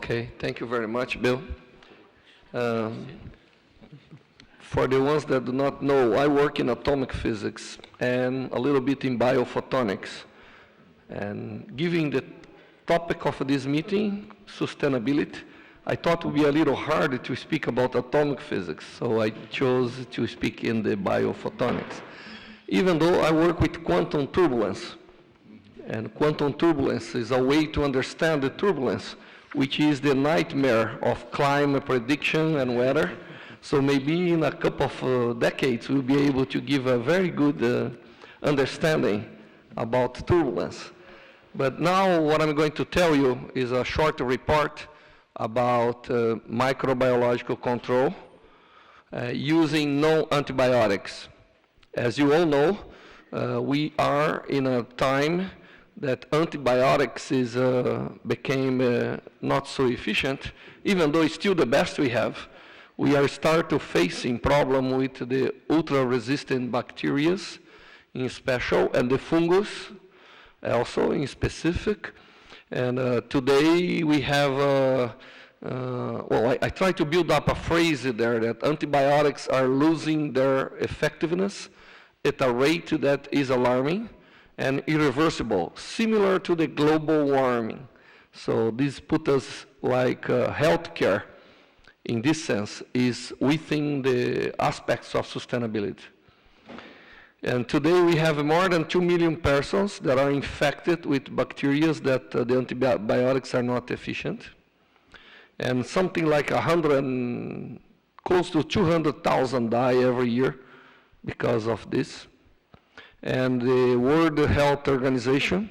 Okay, thank you very much, Bill. For the ones that do not know, I work in atomic physics and a little bit in biophotonics. And given the topic of this meeting, sustainability, I thought it would be a little hard to speak about atomic physics, so I chose to speak in the biophotonics. Even though I work with quantum turbulence, and quantum turbulence is a way to understand the turbulence, which is the nightmare of climate prediction and weather. So maybe in a couple of decades, we'll be able to give a very good understanding about turbulence. But now what I'm going to tell you is a short report about microbiological control using no antibiotics. As you all know, we are in a time that antibiotics became not so efficient, even though it's still the best we have. We are starting facing problem with the ultra-resistant bacteria in special, and the fungus also in specific. And today we have, I try to build up a phrase there that antibiotics are losing their effectiveness at a rate that is alarming and irreversible, similar to the global warming. So this puts us like healthcare, in this sense, is within the aspects of sustainability. And today we have more than 2 million persons that are infected with bacteria that the antibiotics are not efficient. And something like close to 200,000 die every year because of this. And the World Health Organization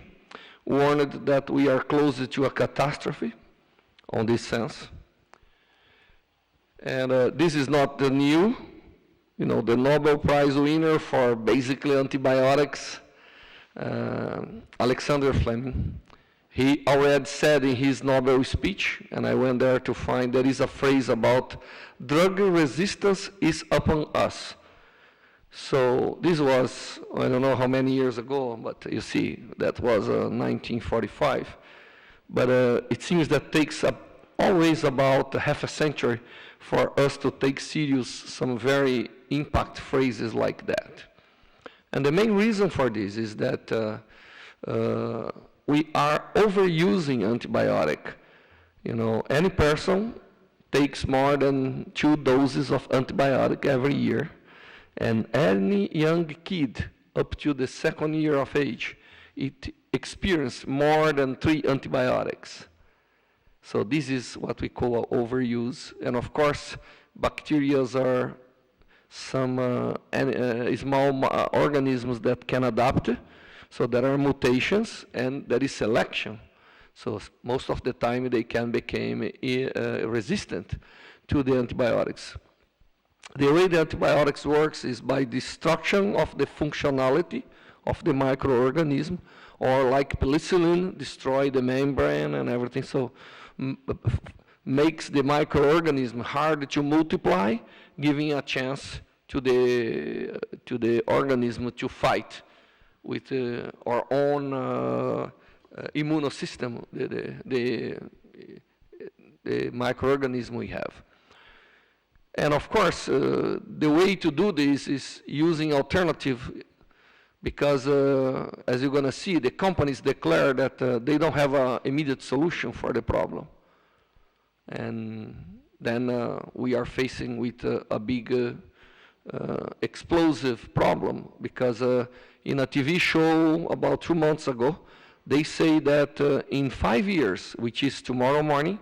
warned that we are close to a catastrophe on this sense. And this is not the new, the Nobel Prize winner for basically antibiotics, Alexander Fleming. He already said in his Nobel speech, and I went there to find there is a phrase about drug resistance is upon us. So this was, I don't know how many years ago, but you see, that was 1945. But it seems that takes always about half a century for us to take serious some very impact phrases like that. And the main reason for this is that we are overusing antibiotic. Any person takes more than 2 doses of antibiotic every year. And any young kid up to the 2nd year of age, it experiences more than 3 antibiotics. So this is what we call overuse. And of course, bacteria are some small organisms that can adapt. So there are mutations and there is selection. So most of the time they can become resistant to the antibiotics. The way the antibiotics works is by destruction of the functionality of the microorganism, or like penicillin, destroy the membrane and everything. So makes the microorganism hard to multiply, giving a chance to the organism to fight with our own immune system, the microorganism we have. And of course, the way to do this is using alternative, because as you're going to see, the companies declare that they don't have an immediate solution for the problem. And then we are facing with a big explosive problem, because in a TV show about 2 months ago, they say that in 5 years, which is tomorrow morning,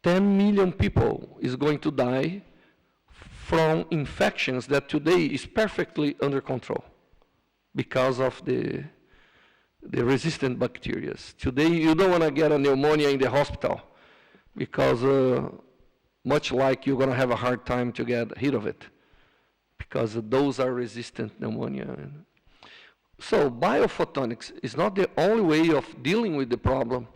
10 million people is going to die from infections that today is perfectly under control because of the resistant bacteria. Today, you don't want to get a pneumonia in the hospital because much like you're going to have a hard time to get rid of it, because those are resistant pneumonia. So biophotonics is not the only way of dealing with the problem.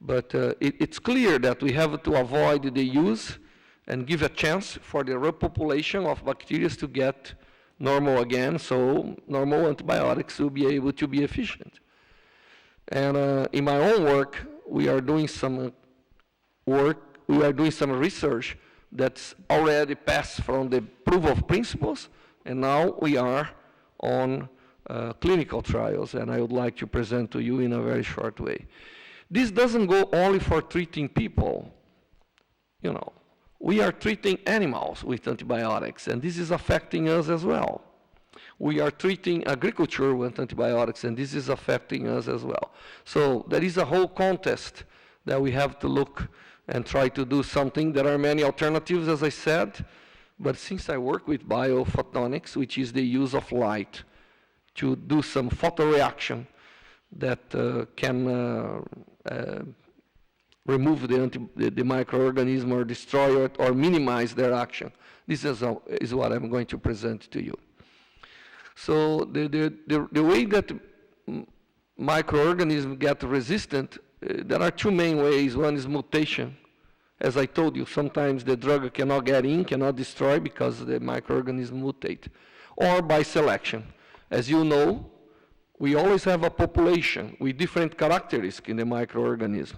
But it's clear that we have to avoid the use and give a chance for the repopulation of bacteria to get normal again, so normal antibiotics will be able to be efficient. And in my own work, we are doing some we are doing some research that's already passed from the proof of principles, and now we are on clinical trials, and I would like to present to you in a very short way. This doesn't go only for treating people. You know, we are treating animals with antibiotics, and this is affecting us as well. We are treating agriculture with antibiotics, and this is affecting us as well. So there is a whole contest that we have to look and try to do something. There are many alternatives, as I said, but since I work with biophotonics, which is the use of light to do some photoreaction that can remove the microorganism or destroy it or minimize their action. This is what I'm going to present to you. So the way that microorganisms get resistant, there are two main ways. One is mutation. As I told you, sometimes the drug cannot get in, cannot destroy because the microorganism mutate. Or by selection. As you know, we always have a population with different characteristics in the microorganism,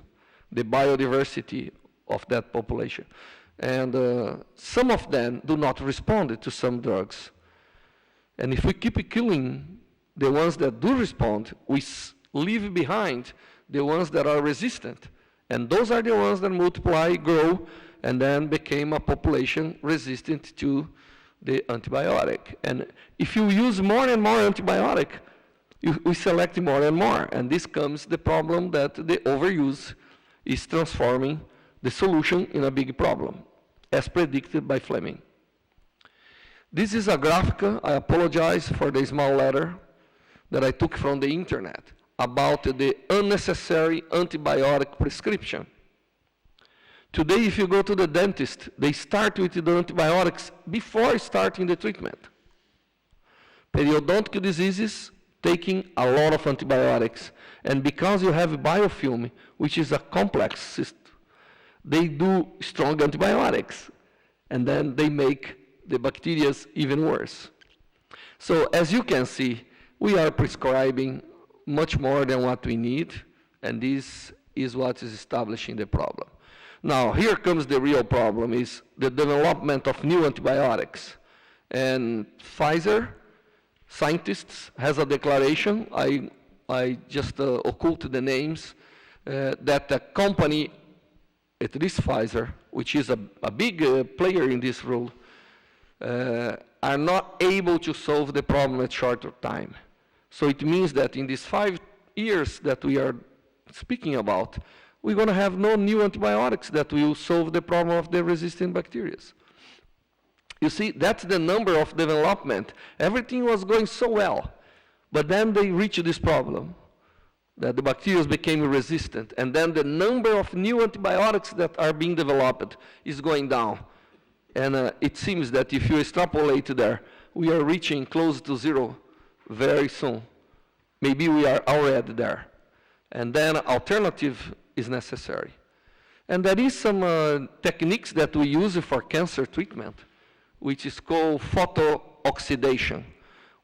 the biodiversity of that population. And some of them do not respond to some drugs. And if we keep killing the ones that do respond, we leave behind the ones that are resistant. And those are the ones that multiply, grow, and then became a population resistant to the antibiotic. And if you use more and more antibiotic, we select more and more. And this comes the problem that the overuse is transforming the solution in a big problem, as predicted by Fleming. This is a graphic, I apologize for the small letter, that I took from the internet about the unnecessary antibiotic prescription. Today, if you go to the dentist, they start with the antibiotics before starting the treatment. Periodontic diseases, taking a lot of antibiotics. And because you have biofilm, which is a complex system, they do strong antibiotics. And then they make the bacteria even worse. So as you can see, we are prescribing much more than what we need, and this is what is establishing the problem. Now, here comes the real problem, is the development of new antibiotics. And Pfizer, scientists, has a declaration, I just occulted the names, that the company, at least Pfizer, which is a big player in this role, are not able to solve the problem at shorter time. So it means that in these 5 years that we are speaking about, we're going to have no new antibiotics that will solve the problem of the resistant bacteria. You see, that's the number of development. Everything was going so well, but then they reached this problem, that the bacteria became resistant, and then the number of new antibiotics that are being developed is going down. And it seems that if you extrapolate there, we are reaching close to zero very soon. Maybe we are already there. And then alternative is necessary. And there is some techniques that we use for cancer treatment, which is called PHOTO-OXIDATION.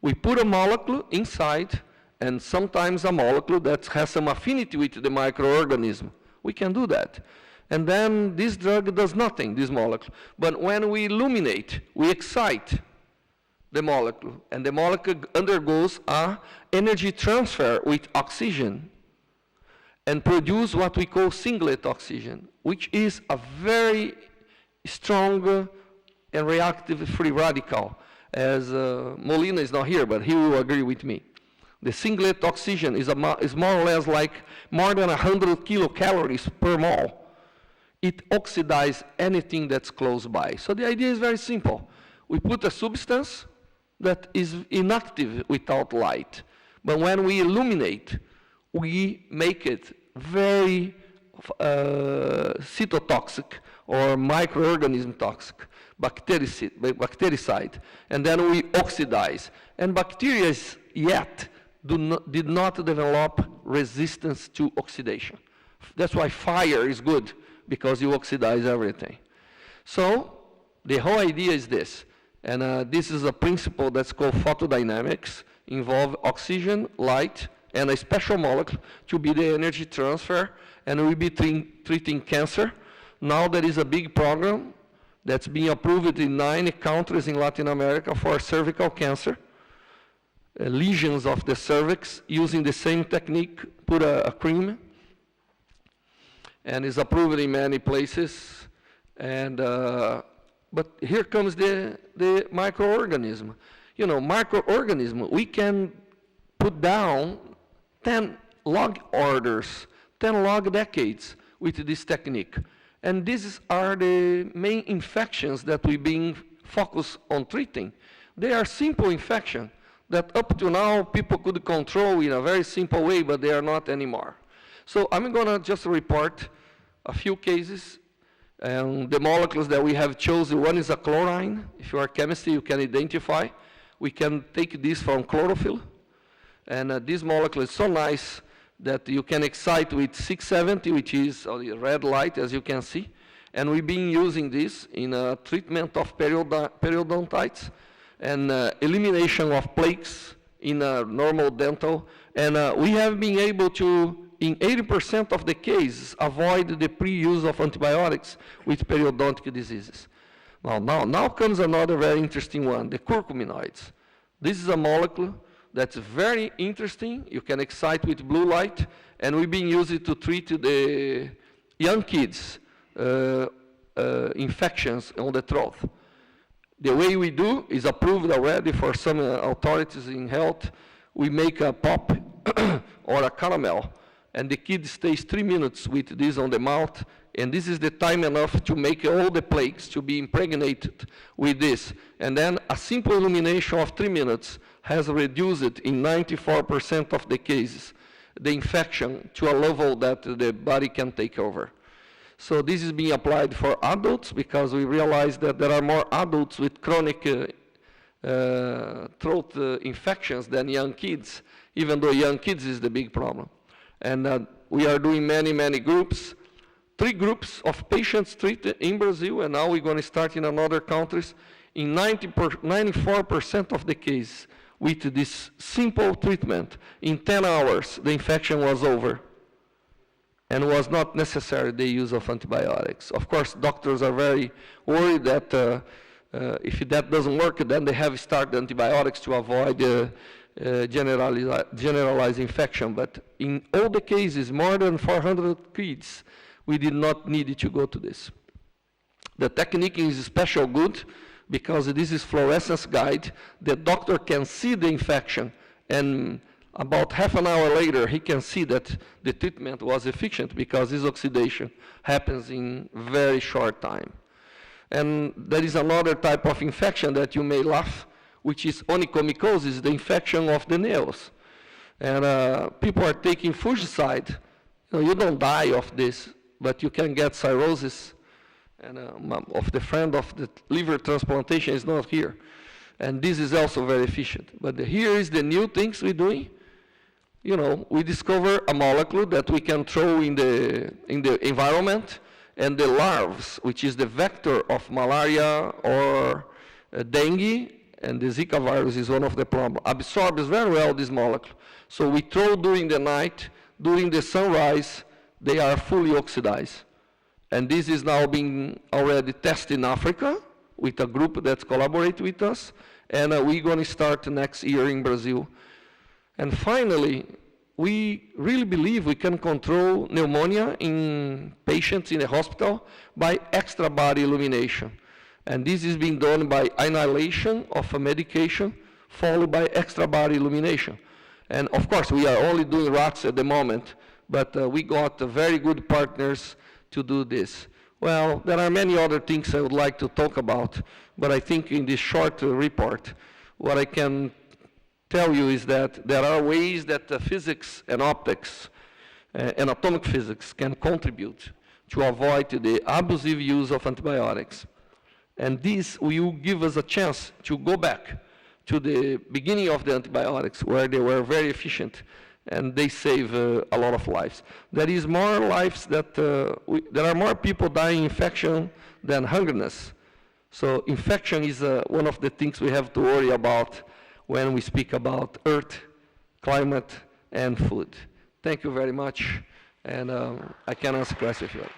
We put a molecule inside, and sometimes a molecule that has some affinity with the microorganism. We can do that. And then this drug does nothing, this molecule. But when we illuminate, we excite the molecule, and the molecule undergoes a energy transfer with oxygen and produce what we call singlet oxygen, which is a very strong and reactive free radical, as Molina is not here, but he will agree with me. The singlet oxygen is more or less like more than 100 kilocalories per mole. It oxidizes anything that's close by. So the idea is very simple. We put a substance that is inactive without light. But when we illuminate, we make it very cytotoxic or microorganism toxic, bactericide, and then we oxidize. And bacteria yet did not develop resistance to oxidation. That's why fire is good, because you oxidize everything. So the whole idea is this, and this is a principle that's called photodynamics, involve oxygen, light, and a special molecule to be the energy transfer, and we'll be treating cancer. Now there is a big program that's being approved in 9 countries in Latin America for cervical cancer, lesions of the cervix, using the same technique, put a cream, and is approved in many places. And but here comes the microorganism. You know, microorganism, we can put down 10 log orders, 10 log decades with this technique. And these are the main infections that we've been focused on treating. They are simple infections that up to now people could control in a very simple way, but they are not anymore. So I'm going to just report a few cases. And the molecules that we have chosen, one is a chlorine. If you are chemist, you can identify. We can take this from chlorophyll. And this molecule is so nice that you can excite with 670, which is the red light, as you can see. And we've been using this in treatment of periodontitis and elimination of plaques in normal dental. And we have been able to, in 80% of the cases, avoid the pre-use of antibiotics with periodontic diseases. Now comes another very interesting one, the curcuminoids. This is a molecule that's very interesting. You can excite with blue light, and we've been using it to treat the young kids' infections on the throat. The way we do is approved already for some authorities in health. We make a pop or a caramel, and the kid stays 3 minutes with this on the mouth, and this is the time enough to make all the plaques to be impregnated with this. And then a simple illumination of 3 minutes has reduced in 94% of the cases the infection to a level that the body can take over. So this is being applied for adults because we realize that there are more adults with chronic throat infections than young kids, even though young kids is the big problem. And we are doing many groups, 3 groups of patients treated in Brazil, and now we're going to start in other countries. In 94% of the cases, with this simple treatment, in 10 hours, the infection was over. And was not necessary the use of antibiotics. Of course, doctors are very worried that if that doesn't work, then they have started antibiotics to avoid generalized infection. But in all the cases, more than 400 kids, we did not need to go to this. The technique is especially good because this is fluorescence guide. The doctor can see the infection, and about half an hour later, he can see that the treatment was efficient because this oxidation happens in very short time. And there is another type of infection that you may laugh, which is onycomicosis, the infection of the nails. And people are taking fungicide. You don't die of this, but you can get cirrhosis. And of the friend of the liver transplantation is not here. And this is also very efficient. But here is the new things we're doing. You know, we discover a molecule that we can throw in the environment, and the larvae, which is the vector of malaria or dengue, and the Zika virus is one of the problems, absorbs very well this molecule. So we throw during the night, during the sunrise, they are fully oxidized. And this is now being already tested in Africa with a group that collaborates with us, and we're going to start next year in Brazil. And finally, we really believe we can control pneumonia in patients in the hospital by extra body illumination. And this is being done by inhalation of a medication followed by extra body illumination. And of course, we are only doing rats at the moment, but we got very good partners to do this. Well, there are many other things I would like to talk about, but I think in this short report, what I can tell you is that there are ways that physics and optics and atomic physics can contribute to avoid the abusive use of antibiotics. And this will give us a chance to go back to the beginning of the antibiotics, where they were very efficient and they save a lot of lives. There is more lives that, there are more people dying infection than hungriness. So infection is one of the things we have to worry about when we speak about earth, climate, and food. Thank you very much, and I can answer questions if you want.